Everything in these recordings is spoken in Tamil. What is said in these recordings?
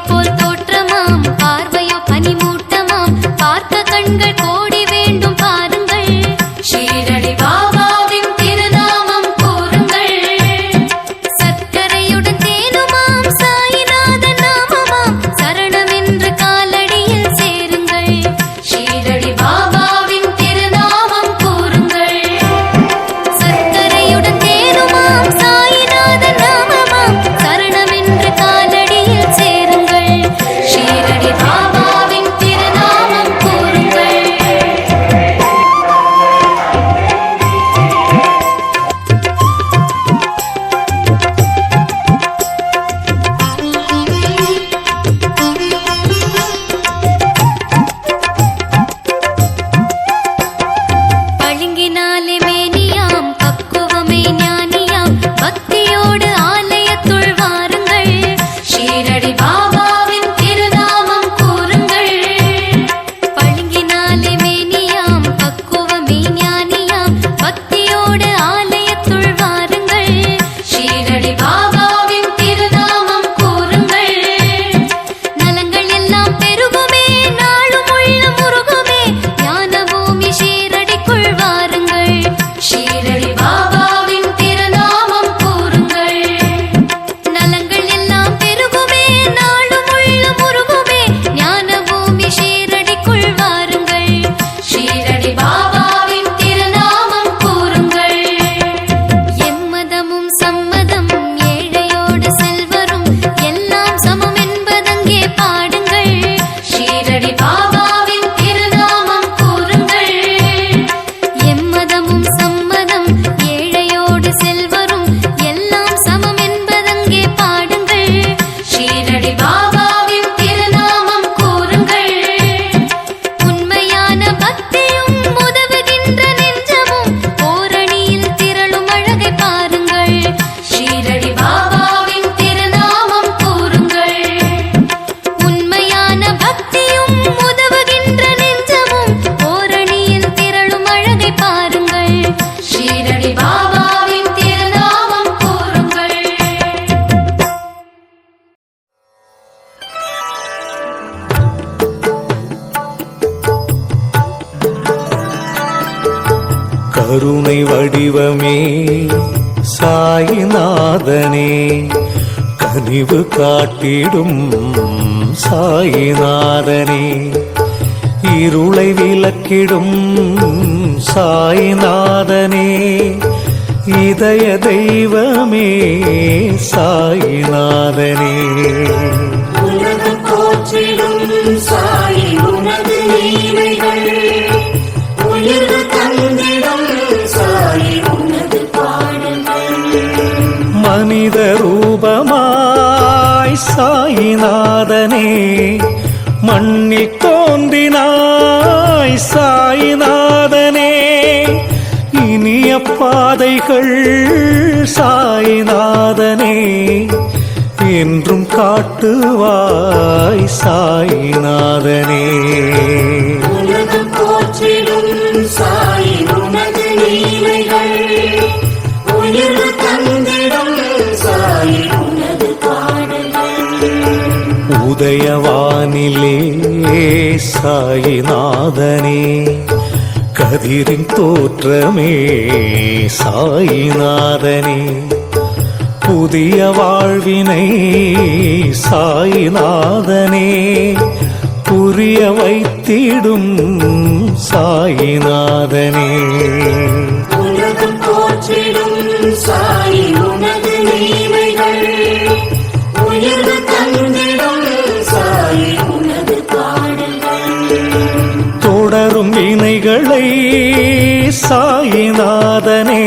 போல் தோற்றமாம், பார்வையோ பனிமூட்டமாம், பார்க்க கண்கள் கோடி வேண்டும் பாருங்கள். ஷீரடி பாபாவின் திருநாமம் கூறுங்கள். சர்க்கரையுடன் தேனுமாம், சாயிநாதன் நாமமாம், சரணம் என்று காலடியில் சேருங்கள். ஷீரடி பாபாவின் திருநாமம் கூறுங்கள். சர்க்கரையுடன் தேனுமாம், சாயிநாதன் நாமமாம், சரணம் என்று காலடியில் சேருங்கள். ஷீரடி பாபாவின் திருநாமம் கூறுங்கள். பளிங்கினாலே மேனியாம், பக்குவமே ஞானியாம், பக்தியோடு ஆலயத்துள் வாருங்கள். ஷீரடி பாபாவின் திருநாமம் கூறுங்கள். பளிங்கினாலே மேனியாம், பக்குவமே ஞானியாம், பக்தியோடு ஆலயத்துள் வாருங்கள். ஷீரடி பாபாவின் திருநாமம் கூறுங்கள். நலங்கள் எல்லாம் பெருகுமே, நாளும் உள்ளம் உருகுமே, ஞான பூமி ஷீரடிக்குள் வாருங்கள். ஷீரடி பாபாவின் திருநாமம் கூறுங்கள். நலங்கள் எல்லாம் பெருகுமே, நாளும் உள்ளம் உருகுமே, ஞான பூமி ஷீரடிக்குள் வாருங்கள். ஷீரடி பாபாவின் திருநாமம் கூறுங்கள். எம்மதமும் சம்மதம், ஏழையோடு செல்வரும் எல்லாம் சமம் என்பதங்கே பாடுங்கள். ஷீரடி பாபாவின் திருநாமம் கூறுங்கள். எம்மதமும் சம்மதம், ஏழையோடு செல்வரும் எல்லாம் சமம் என்பதங்கே பாடுங்கள். ஷீரடி பாபாவின் திருநாமம் கூறுங்கள். உண்மையான பக்தியும் உதவுகின்ற நெஞ்சமும் ஓரணியில் திரளும் அழகை பாருங்கள். ஷீரடி பாபாவின் திருநாமம் கூறுங்கள். உண்மையான பக்தியும் உதவுகின்ற நெஞ்சமும் ஓரணியில் திரளும் அழகை பாருங்கள். ஷீரடி பாபாவின் திருநாமம் கூறுங்கள். கருணை வடிவமே சாயிநாதனே, கனிவு காட்டிடும் சாயிநாதனே, இருளை விலக்கிடும் சாயிநாதனே, இதய தெய்வமே சாயிநாதனே. உலகம் போற்றிடும் சாயி உனது லீலைகள், உயிர்வு தந்திடும் சாயி உனது பாடல்கள். மனித ரூபமாய் சாயிநாதனே, மண்ணில் தோன்றினாய் சாயிநாதனே, இனிய பாதைகள் சாயிநாதனே, என்றும் காட்டுவாய் சாயிநாதனே. உலகம் போற்றிடும் சாயி உனது லீலைகள், உயிர்வு தந்திடும் சாயி உனது பாடல்கள். உதயவானிலே சாயிநாதனே, கதிரின் தோற்றமே சாயிநாதனே, புதிய வாழ்வினை சாயிநாதனே, புரிய வைத்திடும் சாயிநாதனே. உலகம் போற்றிடும் சாயி உனது லீலைகள், உயிர்வு தந்திடும் சாயி உனது பாடல்கள். தொடரும் வினைகளை சாயிநாதனே,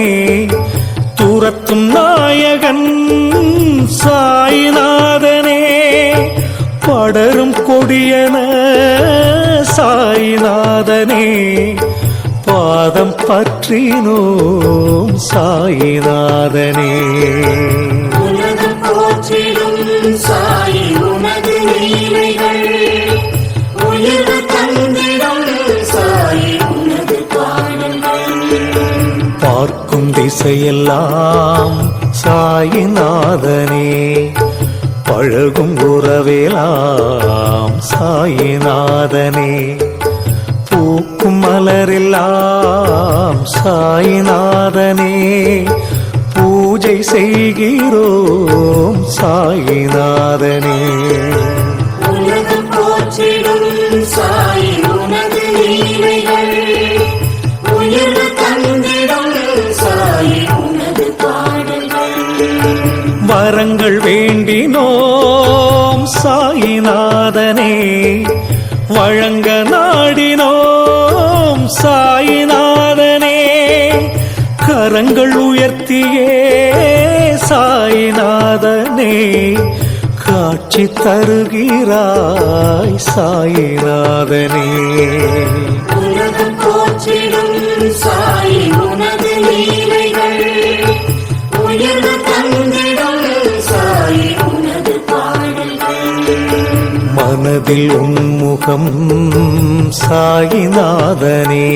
துரத்தும் நாயகன் சாயிநாதனே, படரும் கொடியன சாயிநாதனே, பாதம் பற்றினோம் சாயிநாதனே. உலகம் போற்றிடும் சாயி உனது லீலைகள், உயிர்வு தந்திடும் சாயி உனது பாடல்கள். பார்க்கும் திசையெல்லாம் சாயிநாதனே, பழகும் உறவேலாம் சாயிநாதனே, பூக்கும் மலரெல்லாம் சாயிநாதனே, பூஜை செய்கிறோம் சாயிநாதனே. உலகம் போற்றிடும் சாயி உனது லீலைகள், உயர்வு தந்திடும் சாயி உனது பாடல்கள். வரங்கள் வேண்டினோம் சாயிநாதனே, வழங்க நாடினோம் சாயிநாதனே, கரங்கள் உயர்த்தியே சாயிநாதனே, காட்சி தருகிறாய் சாயிநாதனே. உலகம் போற்றிடும் சாயி உனது லீலைகள், உயர்வு தந்திடும் சாயி உனது பாடல்கள். மனதில் உன்முகம் சாயிநாதனே,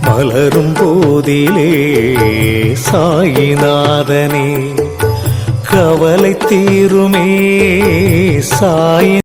மலரும் போதிலே சாயிநாதனே, கவலை தீருமே சாயி.